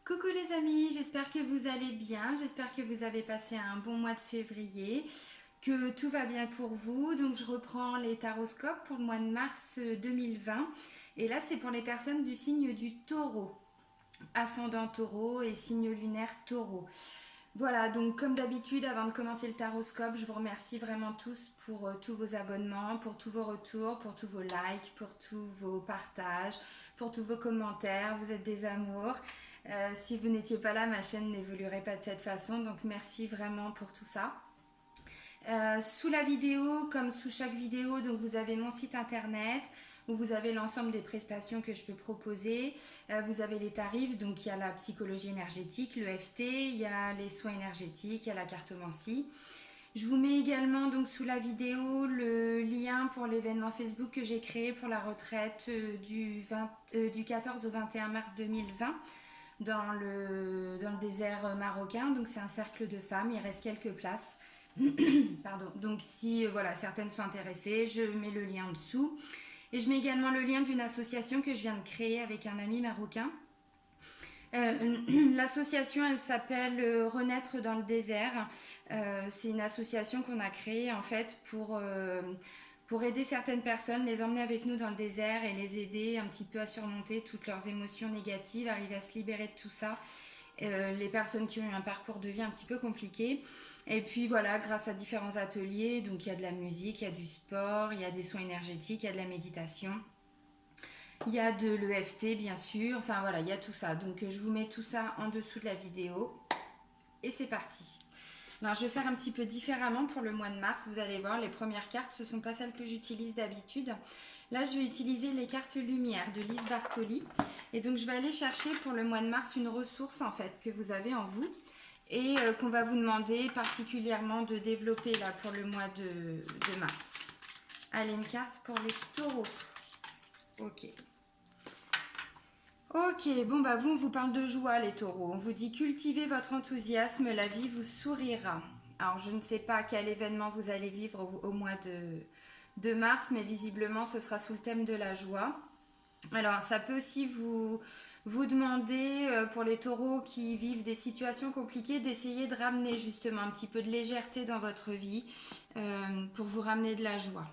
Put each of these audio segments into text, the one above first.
Coucou les amis, j'espère que vous allez bien, j'espère que vous avez passé un bon mois de février, que tout va bien pour vous. Donc je reprends les taroscopes pour le mois de mars 2020 et là c'est pour les personnes du signe du taureau, ascendant taureau et signe lunaire taureau. Voilà, donc comme d'habitude, avant de commencer le taroscope, je vous remercie vraiment tous pour tous vos abonnements, pour tous vos retours, pour tous vos likes, pour tous vos partages, pour tous vos commentaires. Vous êtes des amours. Si vous n'étiez pas là, ma chaîne n'évoluerait pas de cette façon. Donc merci vraiment pour tout ça. Sous la vidéo, comme sous chaque vidéo, donc vous avez mon site internet où vous avez l'ensemble des prestations que je peux proposer. Vous avez les tarifs, donc il y a la psychologie énergétique, le FT, il y a les soins énergétiques, il y a la cartomancie. Je vous mets également donc sous la vidéo le lien pour l'événement Facebook que j'ai créé pour la retraite du 14 au 21 mars 2020 dans le désert marocain. Donc c'est un cercle de femmes, il reste quelques places. Pardon. Donc si voilà, certaines sont intéressées, je mets le lien en dessous. Et je mets également le lien d'une association que je viens de créer avec un ami marocain. L'association, elle s'appelle Renaître dans le désert. C'est une association qu'on a créée en fait pour aider certaines personnes, les emmener avec nous dans le désert et les aider un petit peu à surmonter toutes leurs émotions négatives, arriver à se libérer de tout ça. Les personnes qui ont eu un parcours de vie un petit peu compliqué. Et puis voilà, grâce à différents ateliers, donc il y a de la musique, il y a du sport, il y a des soins énergétiques, il y a de la méditation, il y a de l'EFT bien sûr, enfin voilà, il y a tout ça. Donc je vous mets tout ça en dessous de la vidéo et c'est parti. Alors, je vais faire un petit peu différemment pour le mois de mars. Vous allez voir, les premières cartes, ce ne sont pas celles que j'utilise d'habitude. Là, je vais utiliser les cartes lumière de Lise Bartoli. Et donc, je vais aller chercher pour le mois de mars une ressource en fait que vous avez en vous et qu'on va vous demander particulièrement de développer là pour le mois de mars. Allez, une carte pour les taureaux. Ok. Ok, bon bah vous, on vous parle de joie les taureaux. On vous dit cultivez votre enthousiasme, la vie vous sourira. Alors je ne sais pas quel événement vous allez vivre au mois de mars, mais visiblement ce sera sous le thème de la joie. Alors ça peut aussi vous demander, pour les taureaux qui vivent des situations compliquées, d'essayer de ramener justement un petit peu de légèreté dans votre vie pour vous ramener de la joie.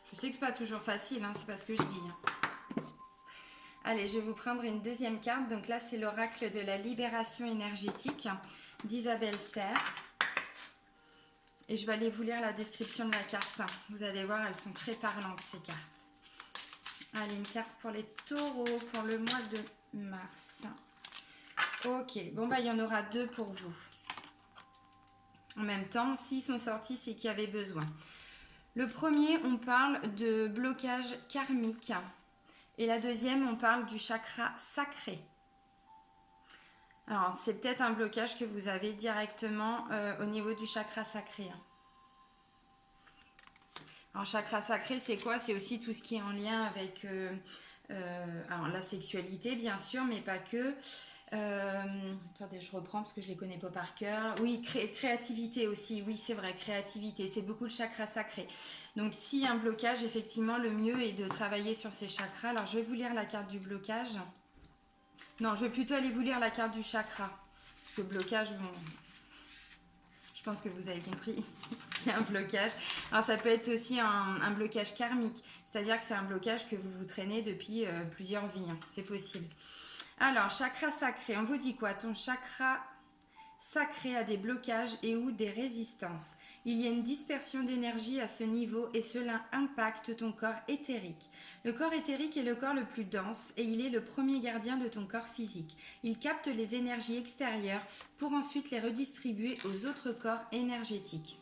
Je sais que c'est pas toujours facile, hein, c'est pas ce que je dis. Allez, je vais vous prendre une deuxième carte. Donc là, c'est l'oracle de la libération énergétique d'Isabelle Serre. Et je vais aller vous lire la description de la carte. Vous allez voir, elles sont très parlantes, ces cartes. Allez, une carte pour les taureaux pour le mois de mars. Ok, bon bah il y en aura deux pour vous. En même temps, s'ils sont sortis, c'est qu'il y avait besoin. Le premier, on parle de blocage karmique. Et la deuxième, on parle du chakra sacré. Alors, c'est peut-être un blocage que vous avez directement au niveau du chakra sacré. Alors, chakra sacré, c'est quoi? C'est aussi tout ce qui est en lien avec alors, la sexualité, bien sûr, mais pas que. Attendez, je reprends parce que je les connais pas par cœur. Oui, créativité aussi. Oui, c'est vrai, créativité. C'est beaucoup le chakra sacré. Donc, s'il y a un blocage, effectivement, le mieux est de travailler sur ces chakras. Alors, je vais vous lire la carte du blocage. Non, je vais plutôt aller vous lire la carte du chakra. Parce que blocage, bon, je pense que vous avez compris. Il y a un blocage. Alors, ça peut être aussi un blocage karmique. C'est-à-dire que c'est un blocage que vous traînez depuis plusieurs vies. Hein. C'est possible. Alors, chakra sacré, on vous dit quoi? Ton chakra sacré a des blocages et ou des résistances. Il y a une dispersion d'énergie à ce niveau et cela impacte ton corps éthérique. Le corps éthérique est le corps le plus dense et il est le premier gardien de ton corps physique. Il capte les énergies extérieures pour ensuite les redistribuer aux autres corps énergétiques.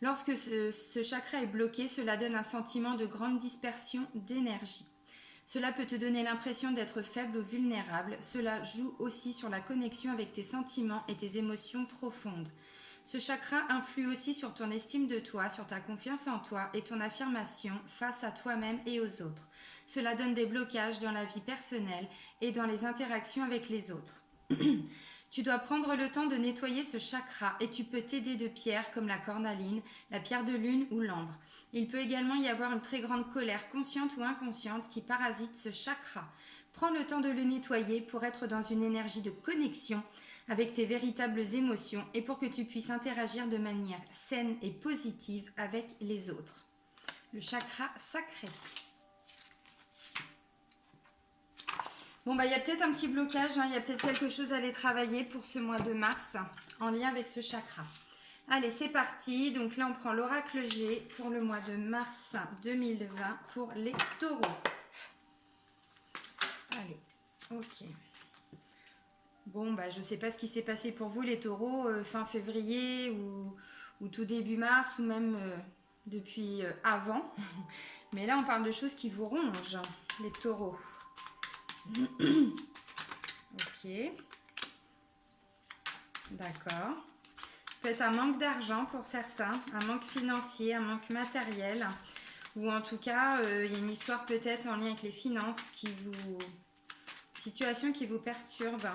Lorsque ce chakra est bloqué, cela donne un sentiment de grande dispersion d'énergie. Cela peut te donner l'impression d'être faible ou vulnérable. Cela joue aussi sur la connexion avec tes sentiments et tes émotions profondes. Ce chakra influe aussi sur ton estime de toi, sur ta confiance en toi et ton affirmation face à toi-même et aux autres. Cela donne des blocages dans la vie personnelle et dans les interactions avec les autres. Tu dois prendre le temps de nettoyer ce chakra et tu peux t'aider de pierres comme la cornaline, la pierre de lune ou l'ambre. Il peut également y avoir une très grande colère consciente ou inconsciente qui parasite ce chakra. Prends le temps de le nettoyer pour être dans une énergie de connexion avec tes véritables émotions et pour que tu puisses interagir de manière saine et positive avec les autres. Le chakra sacré. Bon, bah, il y a peut-être un petit blocage, hein, il y a peut-être quelque chose à aller travailler pour ce mois de mars en lien avec ce chakra. Allez, c'est parti. Donc là, on prend l'oracle G pour le mois de mars 2020 pour les taureaux. Allez, ok. Bon, bah, je ne sais pas ce qui s'est passé pour vous, les taureaux, fin février ou tout début mars ou même depuis avant. Mais là, on parle de choses qui vous rongent, les taureaux. Ok. D'accord. Ça peut être un manque d'argent pour certains, un manque financier, un manque matériel. Ou en tout cas, il y a une histoire peut-être en lien avec les finances situation qui vous perturbe.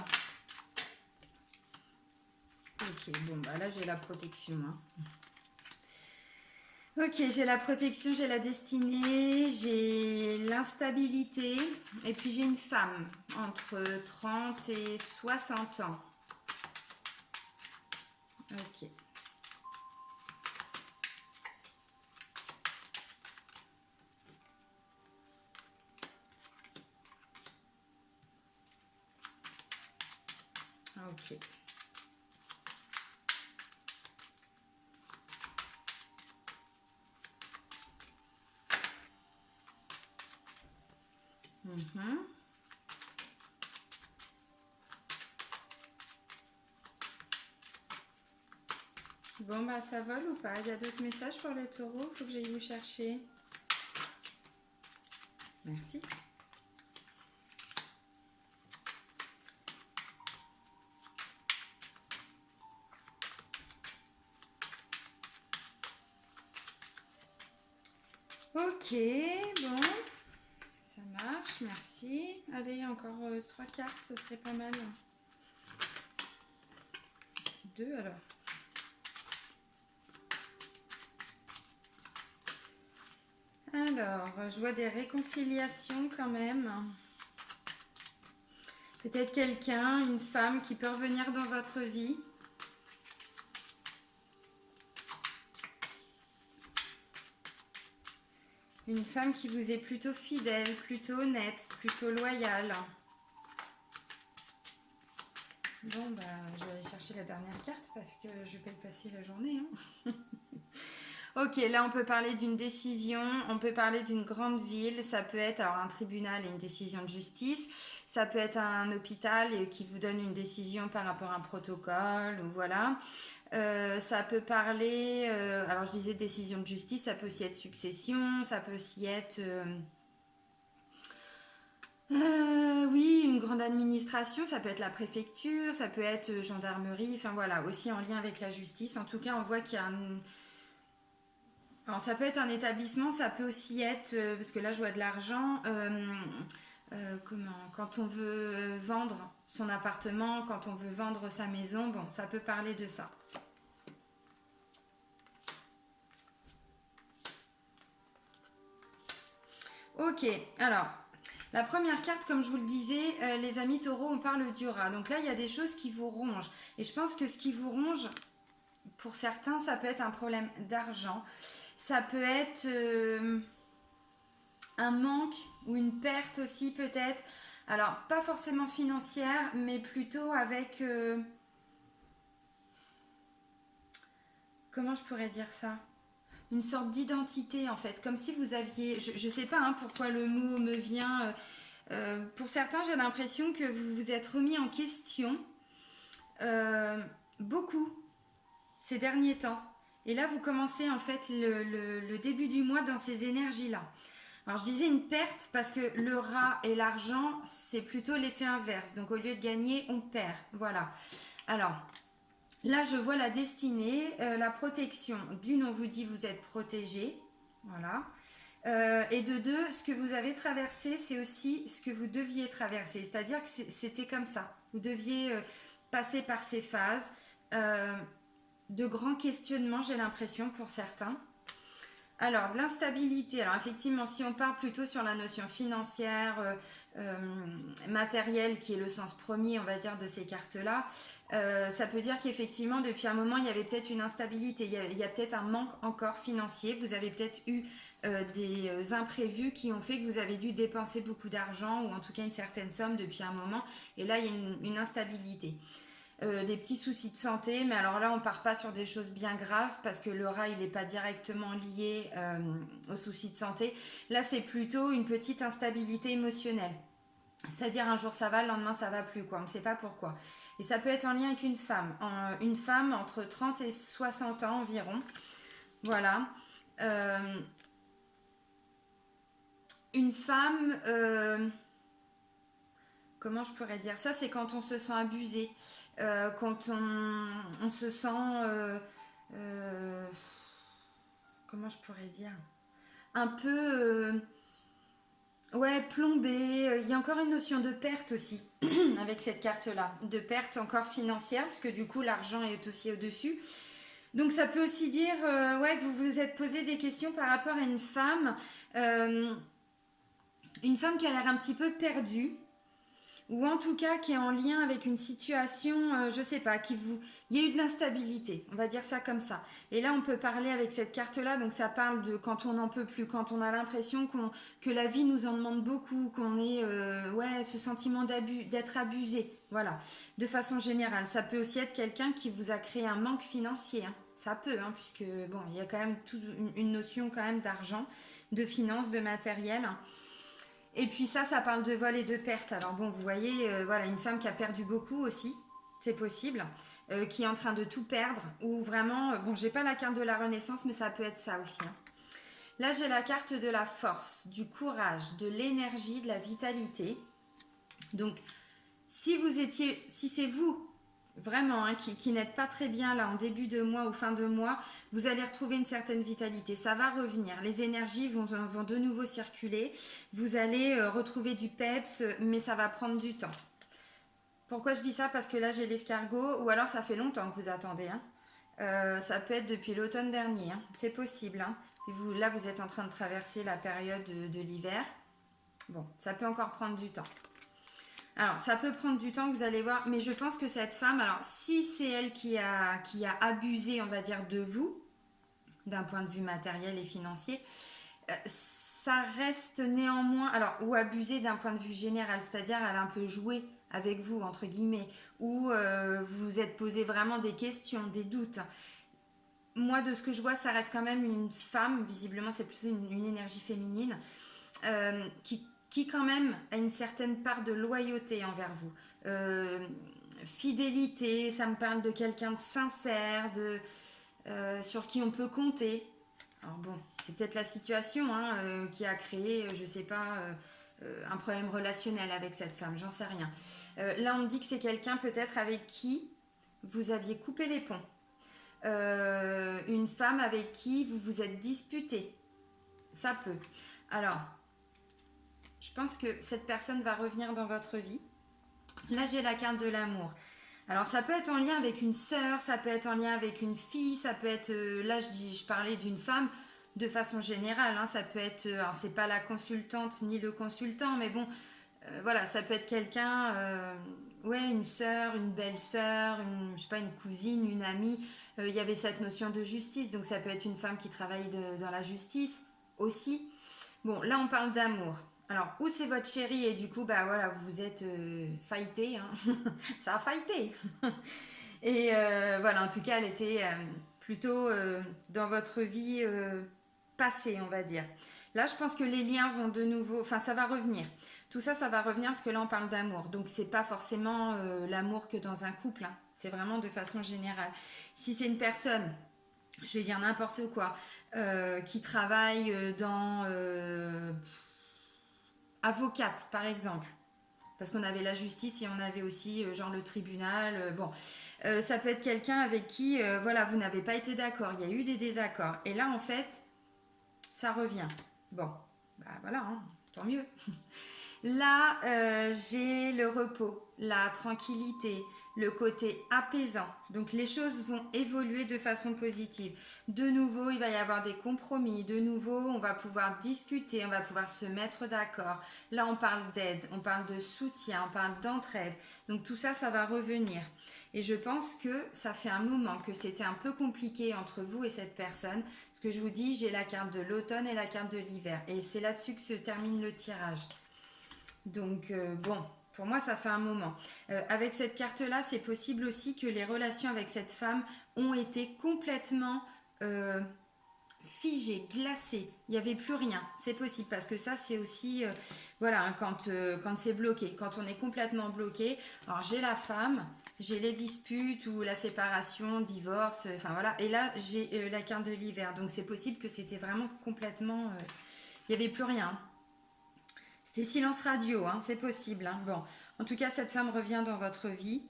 Ok, bon, bah là j'ai la protection. Hein. Ok, j'ai la protection, j'ai la destinée, j'ai l'instabilité. Et puis j'ai une femme entre 30 et 60 ans. Ok. Ok. Bon, bah ça vole ou pas? Il y a d'autres messages pour les taureaux? Il faut que j'aille vous chercher. Merci. Ok, bon. Ça marche, merci. Allez, encore 3 cartes, ce serait pas mal. 2 alors. Alors, je vois des réconciliations quand même. Peut-être quelqu'un, une femme qui peut revenir dans votre vie. Une femme qui vous est plutôt fidèle, plutôt honnête, plutôt loyale. Bon, bah, je vais aller chercher la dernière carte parce que je vais pas passer la journée. Hein. Ok, là on peut parler d'une décision, on peut parler d'une grande ville, ça peut être alors un tribunal et une décision de justice, ça peut être un hôpital qui vous donne une décision par rapport à un protocole, ou voilà. Ça peut parler, alors je disais décision de justice, ça peut aussi être succession, ça peut aussi être... oui, une grande administration, ça peut être la préfecture, ça peut être gendarmerie, enfin voilà, aussi en lien avec la justice. En tout cas, on voit qu'il y a un... Alors, ça peut être un établissement, ça peut aussi être, parce que là je vois de l'argent, quand on veut vendre son appartement, quand on veut vendre sa maison, bon, ça peut parler de ça. Ok, alors, la première carte, comme je vous le disais, les amis taureaux, on parle du rat. Donc là, il y a des choses qui vous rongent. Et je pense que ce qui vous ronge, pour certains, ça peut être un problème d'argent. Ça peut être un manque ou une perte aussi peut-être. Alors, pas forcément financière, mais plutôt avec... comment je pourrais dire ça? Une sorte d'identité en fait, comme si vous aviez... Je sais pas hein, pourquoi le mot me vient... pour certains, j'ai l'impression que vous vous êtes remis en question beaucoup ces derniers temps. Et là, vous commencez en fait le début du mois dans ces énergies-là. Alors, je disais une perte parce que le rat et l'argent, c'est plutôt l'effet inverse. Donc, au lieu de gagner, on perd. Voilà. Alors, là, je vois la destinée, la protection. D'une, on vous dit vous êtes protégé. Voilà. Et de deux, ce que vous avez traversé, c'est aussi ce que vous deviez traverser. C'est-à-dire que c'était comme ça. Vous deviez passer par ces phases de grands questionnements, j'ai l'impression, pour certains. Alors, de l'instabilité. Alors, effectivement, si on part plutôt sur la notion financière, matériel qui est le sens premier, on va dire, de ces cartes-là, ça peut dire qu'effectivement, depuis un moment, il y avait peut-être une instabilité, il y a peut-être un manque encore financier, vous avez peut-être eu des imprévus qui ont fait que vous avez dû dépenser beaucoup d'argent ou en tout cas une certaine somme depuis un moment, et là, il y a une instabilité. Des petits soucis de santé, mais alors là on part pas sur des choses bien graves parce que le rat il n'est pas directement lié aux soucis de santé. Là c'est plutôt une petite instabilité émotionnelle, c'est-à-dire un jour ça va, le lendemain ça va plus, quoi, on ne sait pas pourquoi. Et ça peut être en lien avec une femme entre 30 et 60 ans environ, voilà. Une femme, comment je pourrais dire ça, c'est quand on se sent abusé, quand on se sent, euh, comment je pourrais dire, un peu, ouais, plombé. Il y a encore une notion de perte aussi avec cette carte-là, de perte encore financière, parce que du coup l'argent est aussi au-dessus. Donc ça peut aussi dire ouais, que vous vous êtes posé des questions par rapport à euh, une femme qui a l'air un petit peu perdue, ou en tout cas qui est en lien avec une situation, je sais pas, il y a eu de l'instabilité, on va dire ça comme ça. Et là, on peut parler avec cette carte-là, donc ça parle de quand on n'en peut plus, quand on a l'impression que la vie nous en demande beaucoup, qu'on ait, ouais, ce sentiment d'être abusé, voilà, de façon générale. Ça peut aussi être quelqu'un qui vous a créé un manque financier, hein. Ça peut, hein, puisque bon, il y a quand même une notion quand même d'argent, de finances, de matériel. Et puis ça parle de vol et de perte. Alors bon, vous voyez, voilà, une femme qui a perdu beaucoup aussi, c'est possible, qui est en train de tout perdre, ou vraiment, bon, j'ai pas la carte de la renaissance, mais ça peut être ça aussi, hein. Là, j'ai la carte de la force, du courage, de l'énergie, de la vitalité. Donc, si c'est vous vraiment, hein, qui n'êtes pas très bien là en début de mois ou fin de mois, vous allez retrouver une certaine vitalité. Ça va revenir. Les énergies vont de nouveau circuler. Vous allez retrouver du peps, mais ça va prendre du temps. Pourquoi je dis ça? Parce que là j'ai l'escargot, ou alors ça fait longtemps que vous attendez, hein. Ça peut être depuis l'automne dernier, hein. C'est possible, hein. Et là vous êtes en train de traverser la période de l'hiver. Bon, ça peut encore prendre du temps. Alors, ça peut prendre du temps, vous allez voir, mais je pense que cette femme, alors si c'est elle qui a abusé, on va dire, de vous, d'un point de vue matériel et financier, ça reste néanmoins, alors, ou abusé d'un point de vue général, c'est-à-dire elle a un peu joué avec vous, entre guillemets, ou vous vous êtes posé vraiment des questions, des doutes. Moi, de ce que je vois, ça reste quand même une femme, visiblement c'est plutôt une énergie féminine, qui quand même a une certaine part de loyauté envers vous. Fidélité, ça me parle de quelqu'un de sincère, sur qui on peut compter. Alors bon, c'est peut-être la situation, hein, qui a créé, je sais pas, un problème relationnel avec cette femme, j'en sais rien. Là, on me dit que c'est quelqu'un peut-être avec qui vous aviez coupé les ponts. Une femme avec qui vous vous êtes disputé. Ça peut. Alors, je pense que cette personne va revenir dans votre vie. Là, j'ai la carte de l'amour. Alors, ça peut être en lien avec une sœur, ça peut être en lien avec une fille, ça peut être... là, je parlais d'une femme de façon générale, hein, ça peut être... alors, c'est pas la consultante ni le consultant, mais bon, voilà, ça peut être quelqu'un... ouais, une sœur, une belle-sœur, je sais pas, une cousine, une amie. Il y avait cette notion de justice, donc ça peut être une femme qui travaille dans la justice aussi. Bon, là, on parle d'amour. Alors, où c'est votre chérie et du coup, bah voilà, vous vous êtes fighté, hein. Ça a fighté. Et voilà, en tout cas, elle était plutôt dans votre vie passée, on va dire. Là, je pense que les liens vont de nouveau, enfin, ça va revenir. Tout ça, ça va revenir parce que là, on parle d'amour. Donc, c'est pas forcément l'amour que dans un couple, hein. C'est vraiment de façon générale. Si c'est une personne, je vais dire n'importe quoi, qui travaille dans avocate par exemple, parce qu'on avait la justice et on avait aussi genre le tribunal, bon, ça peut être quelqu'un avec qui voilà, vous n'avez pas été d'accord, il y a eu des désaccords et là en fait ça revient, bon, bah voilà, hein, tant mieux. Là, j'ai le repos, la tranquillité, le côté apaisant. Donc les choses vont évoluer de façon positive. De nouveau, il va y avoir des compromis. De nouveau, on va pouvoir discuter, on va pouvoir se mettre d'accord. Là, on parle d'aide, on parle de soutien, on parle d'entraide. Donc tout ça, ça va revenir. Et je pense que ça fait un moment que c'était un peu compliqué entre vous et cette personne. Ce que je vous dis, j'ai la carte de l'automne et la carte de l'hiver. Et c'est là-dessus que se termine le tirage. Donc bon, pour moi ça fait un moment. Avec cette carte-là, c'est possible aussi que les relations avec cette femme ont été complètement figées, glacées. Il n'y avait plus rien. C'est possible parce que ça c'est aussi, voilà, hein, quand c'est bloqué, quand on est complètement bloqué. Alors j'ai la femme, j'ai les disputes ou la séparation, divorce, enfin voilà. Et là j'ai la carte de l'hiver. Donc c'est possible que c'était vraiment complètement... il n'y avait plus rien. C'était silence radio, hein, c'est possible. Hein. Bon, en tout cas, cette femme revient dans votre vie.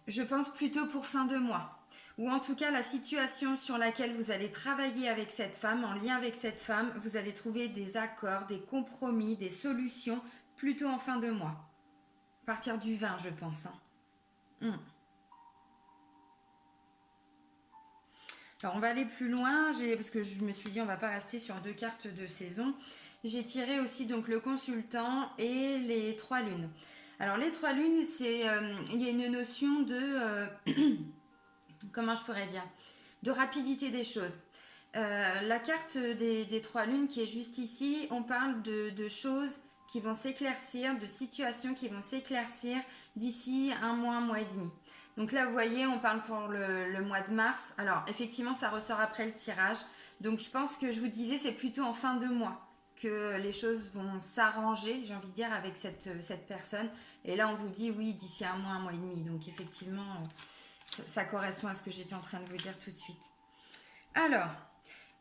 Je pense plutôt pour fin de mois. Ou en tout cas, la situation sur laquelle vous allez travailler avec cette femme, en lien avec cette femme, vous allez trouver des accords, des compromis, des solutions plutôt en fin de mois. À partir du 20, je pense. Hein. Alors on va aller plus loin, parce que je me suis dit on va pas rester sur deux cartes de saison. J'ai tiré aussi donc le consultant et les trois lunes. Alors les trois lunes, c'est il y a une notion de comment je pourrais dire, de rapidité des choses. La carte des trois lunes qui est juste ici, on parle de choses qui vont s'éclaircir, de situations qui vont s'éclaircir d'ici un mois et demi. Donc là, vous voyez, on parle pour le mois de mars. Alors, effectivement, ça ressort après le tirage. Donc, je pense que je vous disais, c'est plutôt en fin de mois que les choses vont s'arranger, j'ai envie de dire, avec cette personne. Et là, on vous dit, oui, d'ici un mois et demi. Donc, effectivement, ça correspond à ce que j'étais en train de vous dire tout de suite. Alors,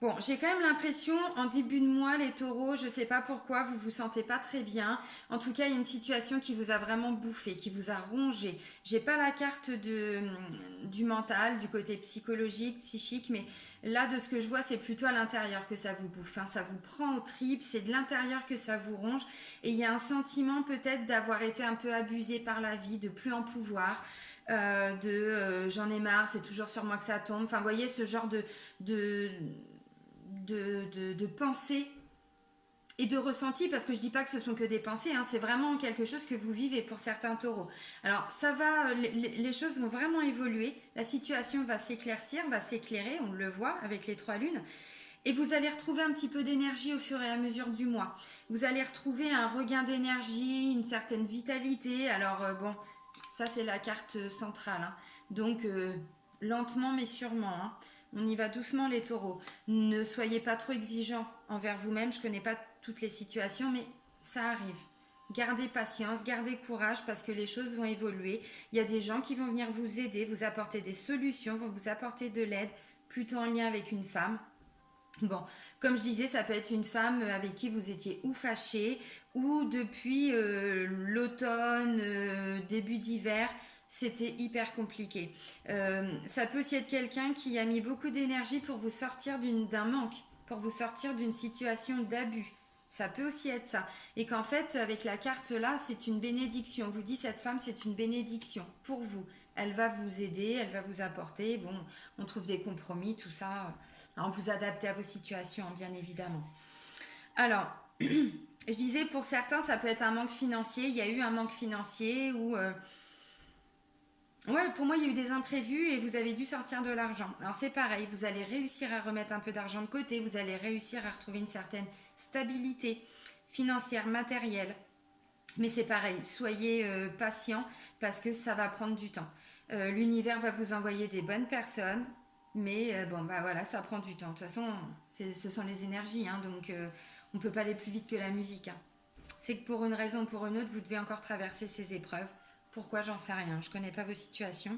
bon, j'ai quand même l'impression, en début de mois, les taureaux, je ne sais pas pourquoi, vous vous sentez pas très bien. En tout cas, il y a une situation qui vous a vraiment bouffé, qui vous a rongé. J'ai pas la carte du mental, du côté psychologique, psychique, mais là, de ce que je vois, c'est plutôt à l'intérieur que ça vous bouffe. Hein. Ça vous prend aux tripes, c'est de l'intérieur que ça vous ronge. Et il y a un sentiment peut-être d'avoir été un peu abusé par la vie, de plus en pouvoir. J'en ai marre, c'est toujours sur moi que ça tombe. Enfin, vous voyez, ce genre de, de pensée et de ressenti, parce que je dis pas que ce sont que des pensées, hein, c'est vraiment quelque chose que vous vivez pour certains taureaux. Alors ça va, les choses vont vraiment évoluer, la situation va s'éclaircir, va s'éclairer, on le voit avec les trois lunes, et vous allez retrouver un petit peu d'énergie au fur et à mesure du mois. Vous allez retrouver un regain d'énergie, une certaine vitalité. Alors bon, ça c'est la carte centrale, hein. Donc lentement mais sûrement, hein. On y va doucement les taureaux. Ne soyez pas trop exigeants envers vous-même. Je ne connais pas toutes les situations, mais ça arrive. Gardez patience, gardez courage parce que les choses vont évoluer. Il y a des gens qui vont venir vous aider, vous apporter des solutions, vont vous apporter de l'aide, plutôt en lien avec une femme. Bon, comme je disais, ça peut être une femme avec qui vous étiez ou fâché, ou depuis l'automne, début d'hiver, c'était hyper compliqué. Ça peut aussi être quelqu'un qui a mis beaucoup d'énergie pour vous sortir d'un manque, pour vous sortir d'une situation d'abus. Ça peut aussi être ça. Et qu'en fait, avec la carte là, c'est une bénédiction. On vous dit, cette femme, c'est une bénédiction pour vous. Elle va vous aider, elle va vous apporter. Bon, on trouve des compromis, tout ça. Alors, vous adaptez à vos situations, bien évidemment. Alors, je disais, pour certains, ça peut être un manque financier. Il y a eu un manque financier ou... ouais, pour moi, il y a eu des imprévus et vous avez dû sortir de l'argent. Alors, c'est pareil, vous allez réussir à remettre un peu d'argent de côté, vous allez réussir à retrouver une certaine stabilité financière, matérielle. Mais c'est pareil, soyez patient parce que ça va prendre du temps. L'univers va vous envoyer des bonnes personnes, mais bon, bah voilà, ça prend du temps. De toute façon, ce sont les énergies, hein, donc on ne peut pas aller plus vite que la musique. Hein. C'est que pour une raison ou pour une autre, vous devez encore traverser ces épreuves. Pourquoi, j'en sais rien. Je ne connais pas vos situations.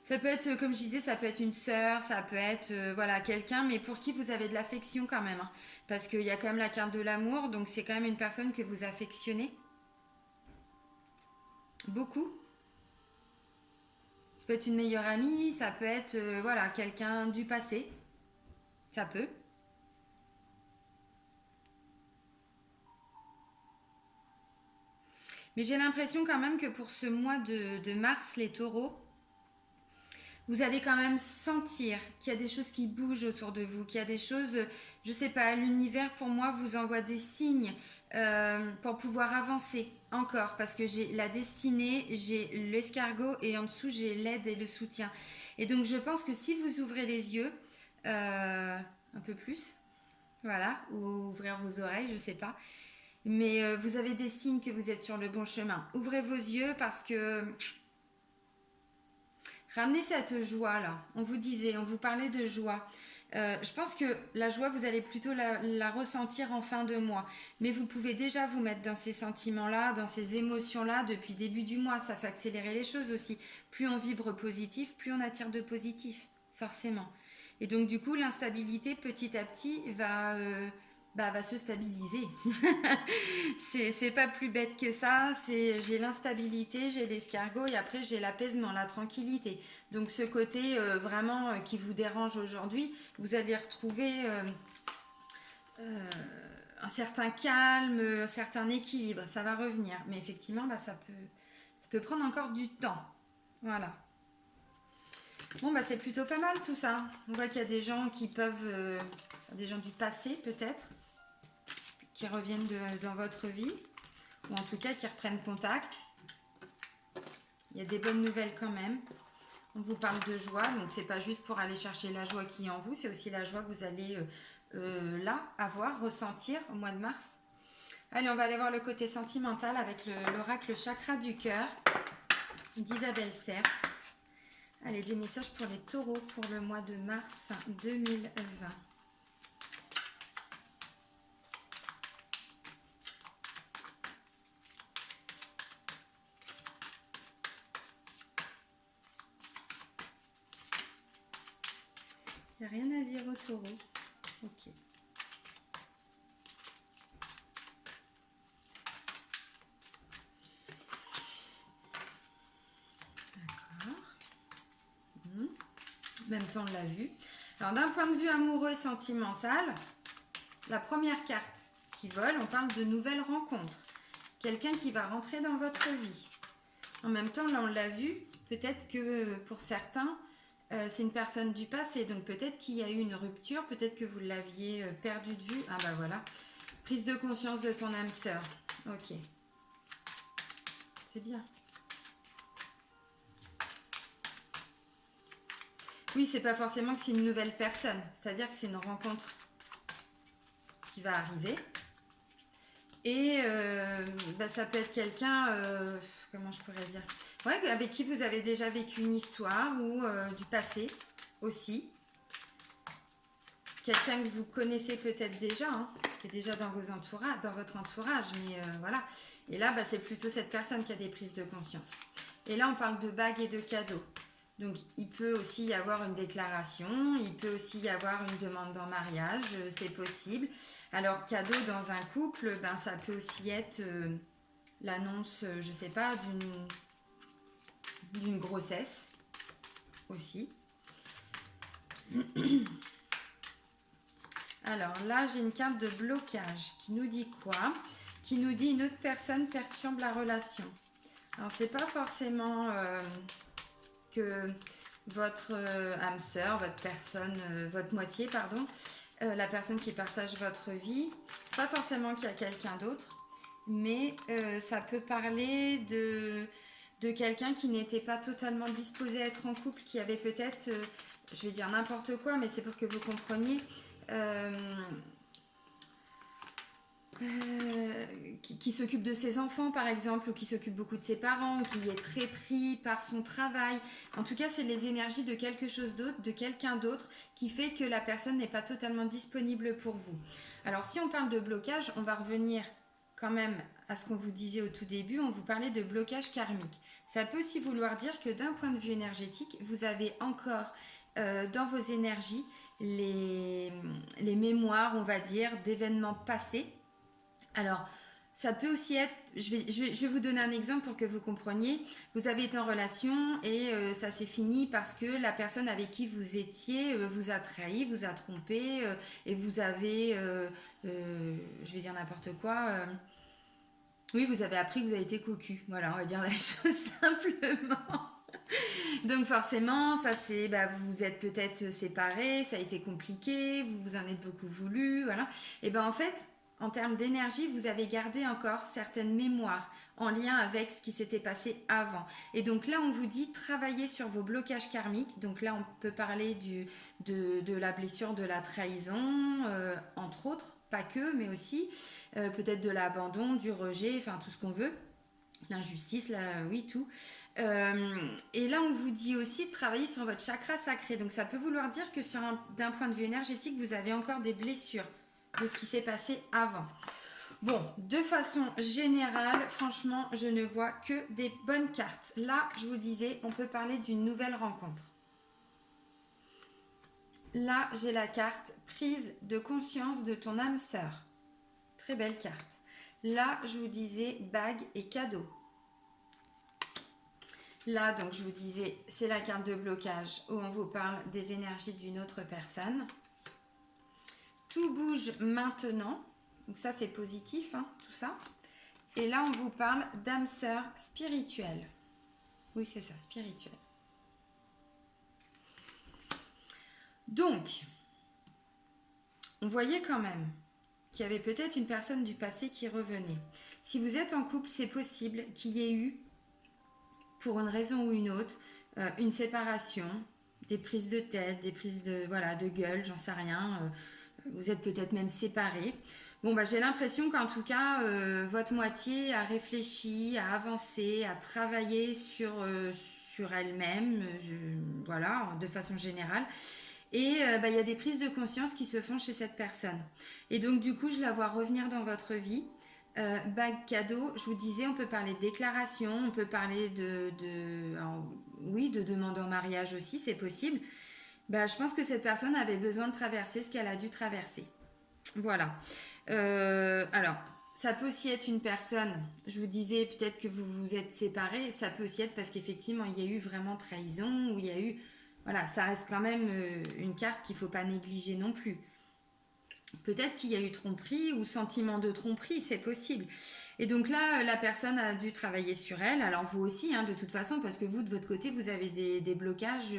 Ça peut être, comme je disais, ça peut être une sœur, ça peut être voilà, quelqu'un, mais pour qui vous avez de l'affection quand même. Hein. Parce qu'il y a quand même la carte de l'amour, donc c'est quand même une personne que vous affectionnez. Beaucoup. Ça peut être une meilleure amie, ça peut être voilà, quelqu'un du passé, ça peut. Mais j'ai l'impression quand même que pour ce mois de mars, les taureaux, vous allez quand même sentir qu'il y a des choses qui bougent autour de vous, qu'il y a des choses, je sais pas, l'univers pour moi vous envoie des signes pour pouvoir avancer encore, parce que j'ai la destinée, j'ai l'escargot et en dessous j'ai l'aide et le soutien. Et donc je pense que si vous ouvrez les yeux un peu plus, voilà, ou ouvrir vos oreilles, je sais pas, mais vous avez des signes que vous êtes sur le bon chemin. Ouvrez vos yeux parce que ramenez cette joie-là. On vous disait, on vous parlait de joie. Je pense que la joie, vous allez plutôt la ressentir en fin de mois. Mais vous pouvez déjà vous mettre dans ces sentiments-là, dans ces émotions-là depuis début du mois. Ça fait accélérer les choses aussi. Plus on vibre positif, plus on attire de positif, forcément. Et donc du coup, l'instabilité, petit à petit, va se stabiliser. C'est pas plus bête que ça. J'ai l'instabilité, j'ai l'escargot et après j'ai l'apaisement, la tranquillité. Donc ce côté vraiment qui vous dérange aujourd'hui, vous allez retrouver euh, un certain calme, un certain équilibre. Ça va revenir. Mais effectivement, ça peut prendre encore du temps. Voilà. Bon, c'est plutôt pas mal tout ça. On voit qu'il y a des gens qui peuvent... des gens du passé peut-être, qui reviennent dans votre vie, ou en tout cas qui reprennent contact. Il y a des bonnes nouvelles quand même. On vous parle de joie, donc c'est pas juste pour aller chercher la joie qui est en vous, c'est aussi la joie que vous allez là avoir, ressentir au mois de mars. Allez, on va aller voir le côté sentimental avec l'oracle chakra du cœur d'Isabelle Serre. Allez, des messages pour les taureaux pour le mois de mars 2020. Il n'y a rien à dire au taureau. Ok. D'accord. En même temps, on l'a vu. Alors, d'un point de vue amoureux et sentimental, la première carte qui vole, on parle de nouvelles rencontres. Quelqu'un qui va rentrer dans votre vie. En même temps, là, on l'a vu, peut-être que pour certains, c'est une personne du passé. Donc, peut-être qu'il y a eu une rupture, peut-être que vous l'aviez perdu de vue. Ah bah voilà. Prise de conscience de ton âme sœur. Ok. C'est bien. Oui, c'est pas forcément que c'est une nouvelle personne. C'est-à-dire que c'est une rencontre qui va arriver. Et ça peut être quelqu'un, comment je pourrais dire, ouais, avec qui vous avez déjà vécu une histoire ou du passé aussi. Quelqu'un que vous connaissez peut-être déjà, hein, qui est déjà dans votre entourage, mais voilà. Et là, c'est plutôt cette personne qui a des prises de conscience. Et là, on parle de bagues et de cadeaux. Donc, il peut aussi y avoir une déclaration, il peut aussi y avoir une demande en mariage, c'est possible. Alors, cadeau dans un couple, ça peut aussi être l'annonce, je sais pas, d'une grossesse aussi. Alors là, j'ai une carte de blocage qui nous dit quoi? Qui nous dit une autre personne perturbe la relation. Alors, c'est pas forcément que votre âme sœur, votre moitié, pardon, la personne qui partage votre vie, c'est pas forcément qu'il y a quelqu'un d'autre, mais ça peut parler de quelqu'un qui n'était pas totalement disposé à être en couple, qui avait peut-être, je vais dire n'importe quoi, mais c'est pour que vous compreniez, qui s'occupe de ses enfants par exemple, ou qui s'occupe beaucoup de ses parents, ou qui est très pris par son travail. En tout cas, c'est les énergies de quelque chose d'autre, de quelqu'un d'autre, qui fait que la personne n'est pas totalement disponible pour vous. Alors si on parle de blocage, on va revenir quand même à ce qu'on vous disait au tout début, on vous parlait de blocage karmique. Ça peut aussi vouloir dire que d'un point de vue énergétique, vous avez encore dans vos énergies les mémoires, on va dire, d'événements passés. Alors, Ça peut aussi être, je vais vous donner un exemple pour que vous compreniez. Vous avez été en relation et ça s'est fini parce que la personne avec qui vous étiez vous a trahi, vous a trompé et vous avez, je vais dire n'importe quoi, oui, vous avez appris que vous avez été cocu. Voilà, on va dire la chose simplement. Donc forcément, ça c'est, bah, vous êtes peut-être séparés, ça a été compliqué, vous vous en êtes beaucoup voulu, voilà. Et ben en fait, en termes d'énergie, vous avez gardé encore certaines mémoires en lien avec ce qui s'était passé avant. Et donc là, on vous dit travailler sur vos blocages karmiques. Donc là, on peut parler de la blessure de la trahison, entre autres, pas que, mais aussi peut-être de l'abandon, du rejet, enfin tout ce qu'on veut, l'injustice, là, oui, tout. Et là, on vous dit aussi de travailler sur votre chakra sacré. Donc, ça peut vouloir dire que d'un point de vue énergétique, vous avez encore des blessures de ce qui s'est passé avant. Bon, de façon générale, franchement, je ne vois que des bonnes cartes. Là, je vous disais, on peut parler d'une nouvelle rencontre. Là, j'ai la carte prise de conscience de ton âme sœur. Très belle carte. Là, je vous disais bague et cadeau. Là, donc, je vous disais, c'est la carte de blocage où on vous parle des énergies d'une autre personne. Tout bouge maintenant. Donc ça, c'est positif, hein, tout ça. Et là, on vous parle d'âme sœur spirituelle. Oui, c'est ça, spirituelle. Donc, on voyait quand même qu'il y avait peut-être une personne du passé qui revenait. Si vous êtes en couple, c'est possible qu'il y ait eu, pour une raison ou une autre, une séparation, des prises de tête, des prises de gueule, j'en sais rien. Vous êtes peut-être même séparés. Bon, bah, j'ai l'impression qu'en tout cas, votre moitié a réfléchi, a avancé, a travaillé sur elle-même, voilà, de façon générale. Et bah, y a des prises de conscience qui se font chez cette personne. Et donc, du coup, je la vois revenir dans votre vie. Bague cadeau, je vous disais, on peut parler de déclaration, on peut parler alors, oui, de demande en mariage aussi, c'est possible. Bah, je pense que cette personne avait besoin de traverser ce qu'elle a dû traverser. Voilà. Alors, ça peut aussi être une personne, je vous disais peut-être que vous vous êtes séparés, ça peut aussi être parce qu'effectivement il y a eu vraiment trahison, ou il y a eu... Voilà, ça reste quand même une carte qu'il ne faut pas négliger non plus. Peut-être qu'il y a eu tromperie ou sentiment de tromperie, c'est possible. Et donc là, la personne a dû travailler sur elle, alors vous aussi, hein, de toute façon, parce que vous, de votre côté, vous avez des blocages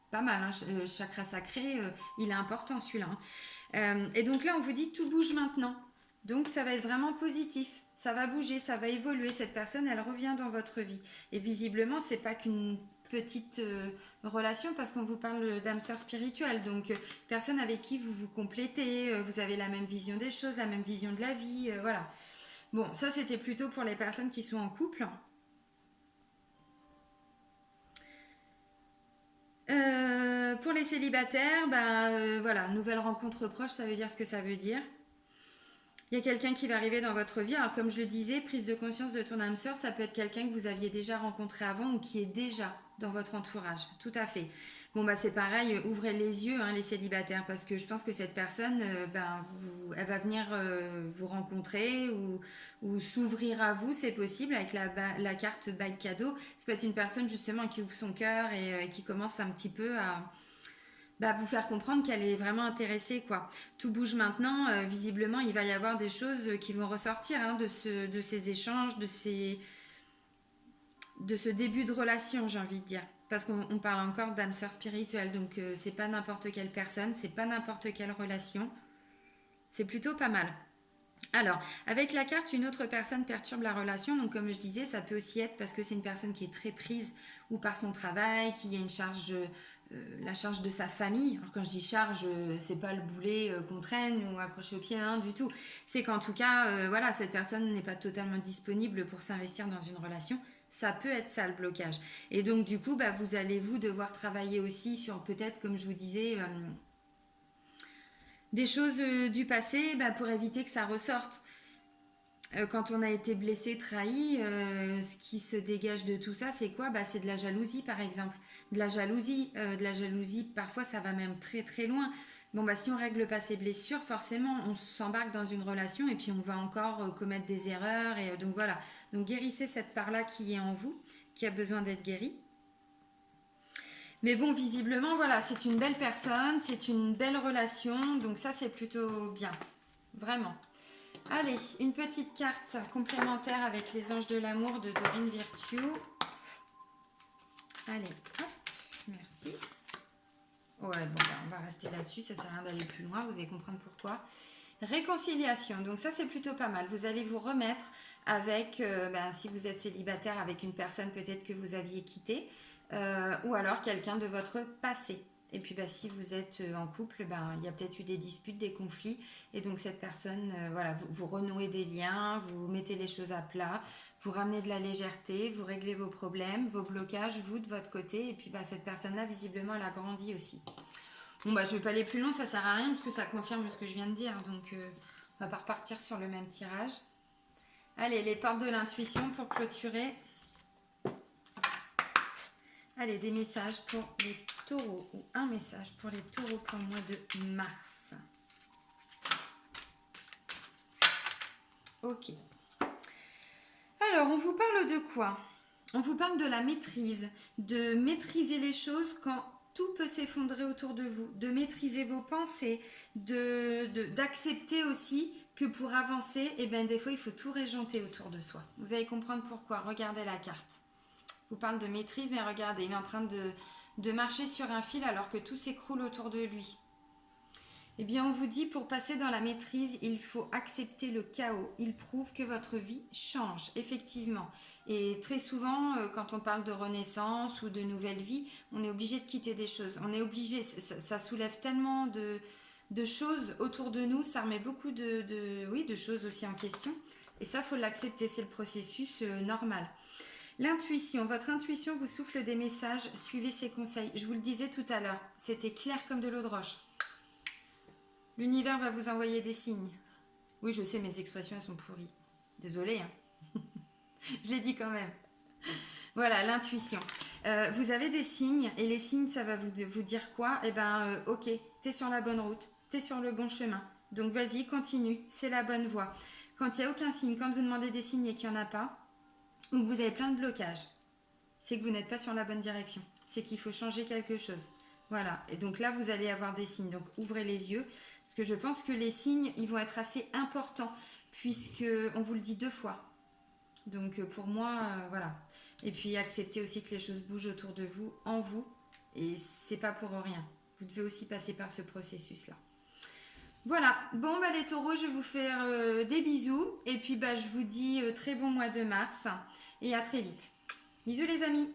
pas mal. Hein. Chakra sacré, il est important celui-là. Hein. Et donc là, on vous dit tout bouge maintenant. Donc ça va être vraiment positif. Ça va bouger, ça va évoluer. Cette personne, elle revient dans votre vie. Et visiblement, c'est pas qu'une petite relation parce qu'on vous parle d'âme sœur spirituelle. Donc personne avec qui vous vous complétez, vous avez la même vision des choses, la même vision de la vie. Voilà. Bon, ça c'était plutôt pour les personnes qui sont en couple. Pour les célibataires, voilà, nouvelle rencontre proche, ça veut dire ce que ça veut dire. Il y a quelqu'un qui va arriver dans votre vie. Alors comme je le disais, prise de conscience de ton âme sœur, ça peut être quelqu'un que vous aviez déjà rencontré avant ou qui est déjà dans votre entourage. Tout à fait. Bon bah c'est pareil, ouvrez les yeux, hein, les célibataires, parce que je pense que cette personne, elle va venir vous rencontrer ou s'ouvrir à vous, c'est possible, avec la carte bague cadeau. Ça peut être une personne justement qui ouvre son cœur et qui commence un petit peu à vous faire comprendre qu'elle est vraiment intéressée, quoi. Tout bouge maintenant, visiblement il va y avoir des choses qui vont ressortir, hein, de ces échanges, de ce début de relation, j'ai envie de dire, parce qu'on parle encore d'âme sœur spirituelle, donc c'est pas n'importe quelle personne, c'est pas n'importe quelle relation, c'est plutôt pas mal. Alors, avec la carte, une autre personne perturbe la relation. Donc, comme je disais, ça peut aussi être parce que c'est une personne qui est très prise ou par son travail, qui a une charge, la charge de sa famille. Alors, quand je dis charge, c'est pas le boulet qu'on traîne ou accroché au pied, hein, du tout. C'est qu'en tout cas, voilà, cette personne n'est pas totalement disponible pour s'investir dans une relation. Ça peut être ça le blocage. Et donc, du coup, vous allez devoir travailler aussi sur peut-être, comme je vous disais, des choses du passé pour éviter que ça ressorte. Quand on a été blessé, trahi, ce qui se dégage de tout ça, c'est quoi? C'est de la jalousie, par exemple. De la jalousie, parfois ça va même très très loin. Bon, bah, si on règle pas ses blessures, forcément, on s'embarque dans une relation et puis on va encore commettre des erreurs. Et donc voilà. Donc guérissez cette part-là qui est en vous, qui a besoin d'être guérie. Mais bon, visiblement, voilà, c'est une belle personne, c'est une belle relation. Donc ça, c'est plutôt bien. Vraiment. Allez, une petite carte complémentaire avec les anges de l'amour de Dorine Virtue. Allez, hop, merci. Ouais, bon, bah, on va rester là-dessus, ça sert à rien d'aller plus loin, vous allez comprendre pourquoi. Réconciliation, donc ça c'est plutôt pas mal. Vous allez vous remettre avec, si vous êtes célibataire, avec une personne peut-être que vous aviez quittée, ou alors quelqu'un de votre passé. Et puis si vous êtes en couple, il y a peut-être eu des disputes, des conflits, et donc cette personne, voilà, vous renouez des liens, vous mettez les choses à plat, vous ramenez de la légèreté, vous réglez vos problèmes, vos blocages, vous de votre côté, et puis cette personne-là, visiblement, elle a grandi aussi. Bon, je ne vais pas aller plus loin, ça sert à rien, parce que ça confirme ce que je viens de dire, donc on va pas repartir sur le même tirage. Allez, les portes de l'intuition pour clôturer. Allez, des messages pour les taureaux, ou un message pour les taureaux pour le mois de mars. Ok. Alors, on vous parle de quoi? On vous parle de la maîtrise, de maîtriser les choses quand tout peut s'effondrer autour de vous, de maîtriser vos pensées, d'accepter aussi que pour avancer, des fois, il faut tout régenter autour de soi. Vous allez comprendre pourquoi. Regardez la carte. Je vous parle de maîtrise, mais regardez, il est en train de marcher sur un fil alors que tout s'écroule autour de lui. Eh bien, on vous dit, pour passer dans la maîtrise, il faut accepter le chaos. Il prouve que votre vie change, effectivement. Et très souvent, quand on parle de renaissance ou de nouvelle vie, on est obligé de quitter des choses. On est obligé, ça soulève tellement de choses autour de nous, ça remet beaucoup de choses aussi en question. Et ça, il faut l'accepter, c'est le processus normal. L'intuition, votre intuition vous souffle des messages, suivez ses conseils. Je vous le disais tout à l'heure, c'était clair comme de l'eau de roche. L'univers va vous envoyer des signes. Oui, je sais, mes expressions, elles sont pourries. Désolée, hein. Je l'ai dit quand même. Voilà, l'intuition. Vous avez des signes, et les signes, ça va vous dire quoi? Ok, t'es sur la bonne route, t'es sur le bon chemin. Donc vas-y, continue, c'est la bonne voie. Quand il n'y a aucun signe, quand vous demandez des signes et qu'il n'y en a pas, ou que vous avez plein de blocages, c'est que vous n'êtes pas sur la bonne direction. C'est qu'il faut changer quelque chose. Voilà, et donc là, vous allez avoir des signes. Donc ouvrez les yeux. Parce que je pense que les signes, ils vont être assez importants, puisqu'on vous le dit 2 fois. Donc pour moi, voilà. Et puis acceptez aussi que les choses bougent autour de vous, en vous, et c'est pas pour rien. Vous devez aussi passer par ce processus-là. Voilà, bon les taureaux, je vais vous faire des bisous, et puis je vous dis très bon mois de mars, et à très vite. Bisous les amis.